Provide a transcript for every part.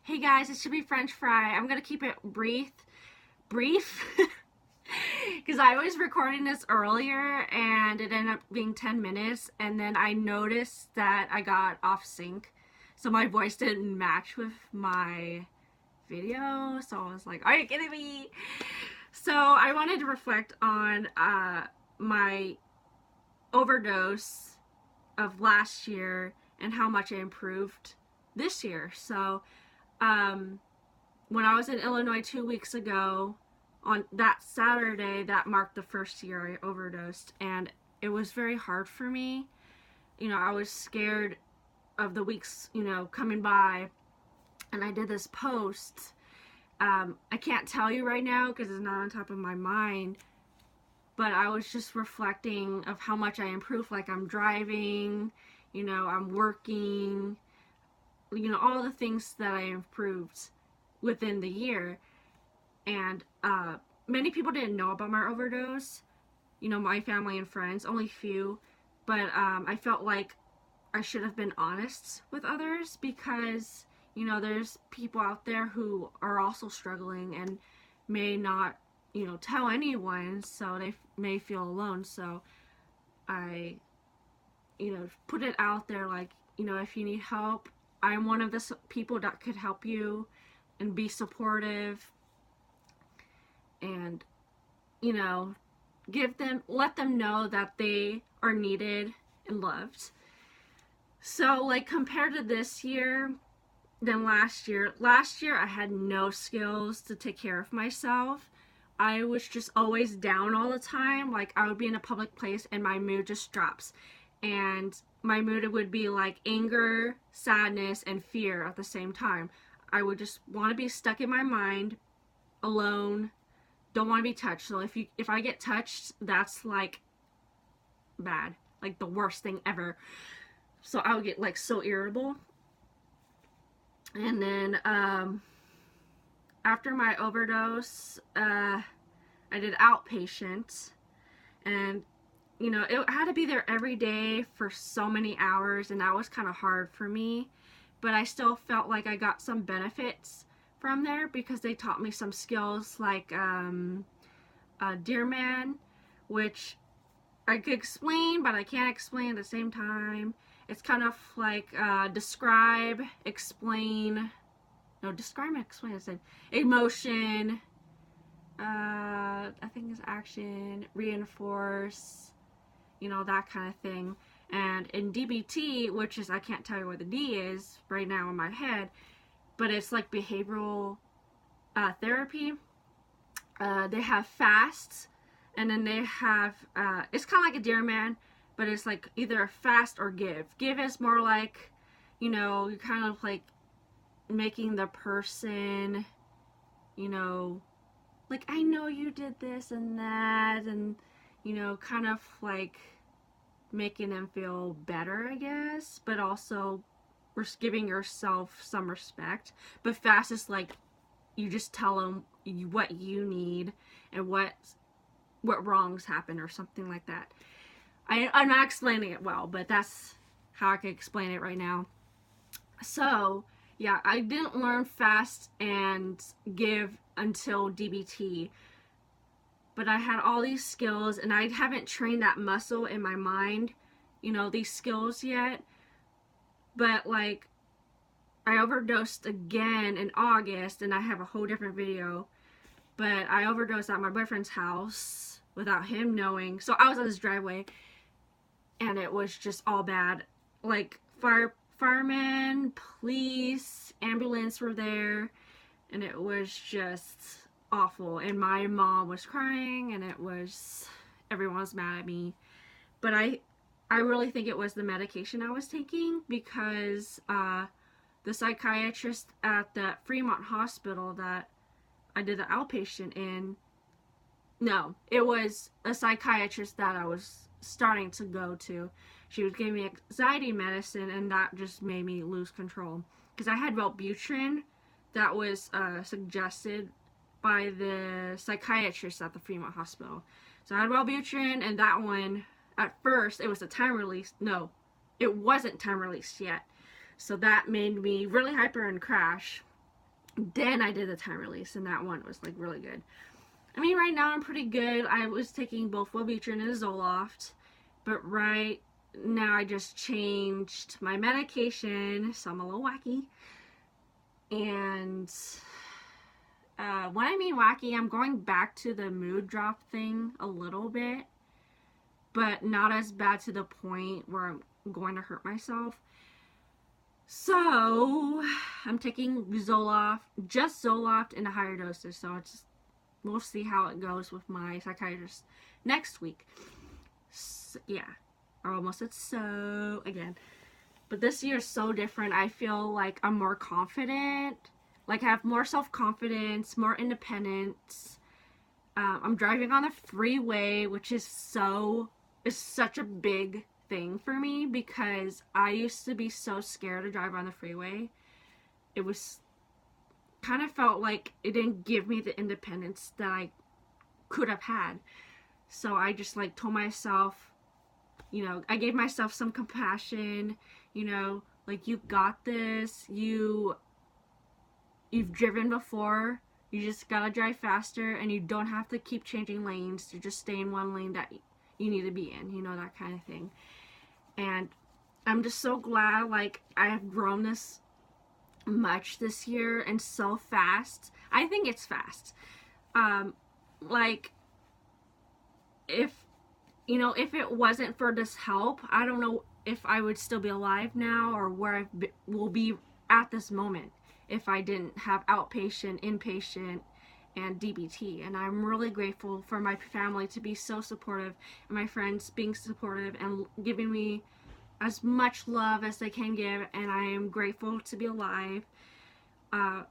Hey guys, it should be French fry. I'm gonna keep it brief, because I was recording this earlier and it ended up being 10 minutes, and then I noticed that I got off sync, so my voice didn't match with my video. So I was like, "Are you kidding me?" So I wanted to reflect on my overdose of last year and how much I improved this year. So when I was in Illinois 2 weeks ago, on that Saturday, that marked the first year I overdosed, and it was very hard for me. I was scared of the weeks, coming by, and I did this post. I can't tell you right now because it's not on top of my mind, but I was just reflecting of how much I improved. Like, I'm driving, I'm working, all the things that I improved within the year. And many people didn't know about my overdose, my family and friends, only few. But I felt like I should have been honest with others because, there's people out there who are also struggling and may not, tell anyone, so they may feel alone. So I, put it out there, like, if you need help, I'm one of the people that could help you and be supportive, and let them know that they are needed and loved. So, like, compared to this year than last year I had no skills to take care of myself. I was just always down all the time. Like, I would be in a public place and my mood just drops, and my mood would be like anger, sadness, and fear at the same time. I would just want to be stuck in my mind, alone, don't want to be touched. So if I get touched, that's like bad, like the worst thing ever. So I would get like so irritable. And then after my overdose, I did outpatient, and it had to be there every day for so many hours, and that was kind of hard for me. But I still felt like I got some benefits from there because they taught me some skills like Dear Man, which I could explain, but I can't explain at the same time. It's kind of like describe, explain. No, describe and explain. I said emotion. I think it's action, reinforce, that kind of thing. And in DBT, which is, I can't tell you what the D is right now in my head, but it's like behavioral therapy. They have fast, and then they have, it's kind of like a Dear Man, but it's like either a fast or give. Give is more like, you're kind of like making the person, like, I know you did this and that, and, kind of like making them feel better, I guess, but also giving yourself some respect. But fast is like, you just tell them what you need and what wrongs happen or something like that. I'm not explaining it well, but that's how I can explain it right now. So yeah, I didn't learn fast and give until DBT, but I had all these skills, and I haven't trained that muscle in my mind, these skills yet. But like, I overdosed again in August, and I have a whole different video. But I overdosed at my boyfriend's house without him knowing. So I was on his driveway, and it was just all bad. Like, firemen, police, ambulance were there, and it was just awful. And my mom was crying, and everyone was mad at me. But I really think it was the medication I was taking, because the psychiatrist at the Fremont hospital that I did the outpatient in, no, it was a psychiatrist that I was starting to go to. She was giving me anxiety medicine, and that just made me lose control. Because I had Wellbutrin that was suggested by the psychiatrist at the Fremont hospital. So I had Wellbutrin, and that one, at first, it was a time release. No, it wasn't time released yet. So that made me really hyper and crash. Then I did the time release, and that one was like really good. I mean, right now I'm pretty good. I was taking both Wellbutrin and Zoloft, but right now I just changed my medication, so I'm a little wacky. And when I mean wacky, I'm going back to the mood drop thing a little bit, but not as bad to the point where I'm going to hurt myself. So I'm taking Zoloft, just Zoloft in a higher dosage. So we'll see how it goes with my psychiatrist next week. So, yeah, I almost said so again. But this year is so different. I feel like I'm more confident. Like I have more self-confidence, more independence. I'm driving on the freeway, which is such a big thing for me because I used to be so scared to drive on the freeway. It was kind of felt like it didn't give me the independence that I could have had. So I just like told myself, I gave myself some compassion, like you got this, you've driven before, you just gotta drive faster and you don't have to keep changing lanes to just stay in one lane that you need to be in, that kind of thing. And I'm just so glad like I have grown this much this year and so fast. I think it's fast. Like if it wasn't for this help, I don't know if I would still be alive now or where I will be at this moment if I didn't have outpatient, inpatient, and DBT. And I'm really grateful for my family to be so supportive and my friends being supportive and giving me as much love as they can give, and I am grateful to be alive. I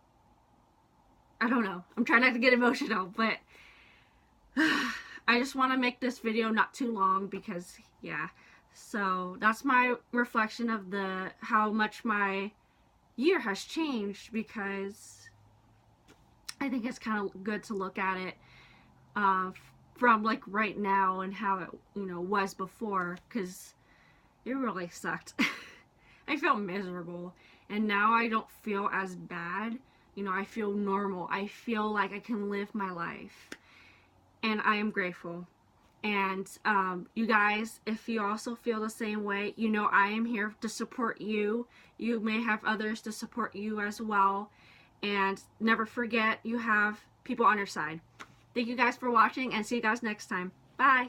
don't know. I'm trying not to get emotional, but I just want to make this video not too long because, yeah. So that's my reflection of how much my year has changed, because I think it's kind of good to look at it from like right now and how it was before, because it really sucked. I felt miserable, and now I don't feel as bad. I feel normal. I feel like I can live my life, and I am grateful. And you guys, if you also feel the same way, I am here to support you. You may have others to support you as well. And never forget, you have people on your side. Thank you guys for watching, and see you guys next time. Bye.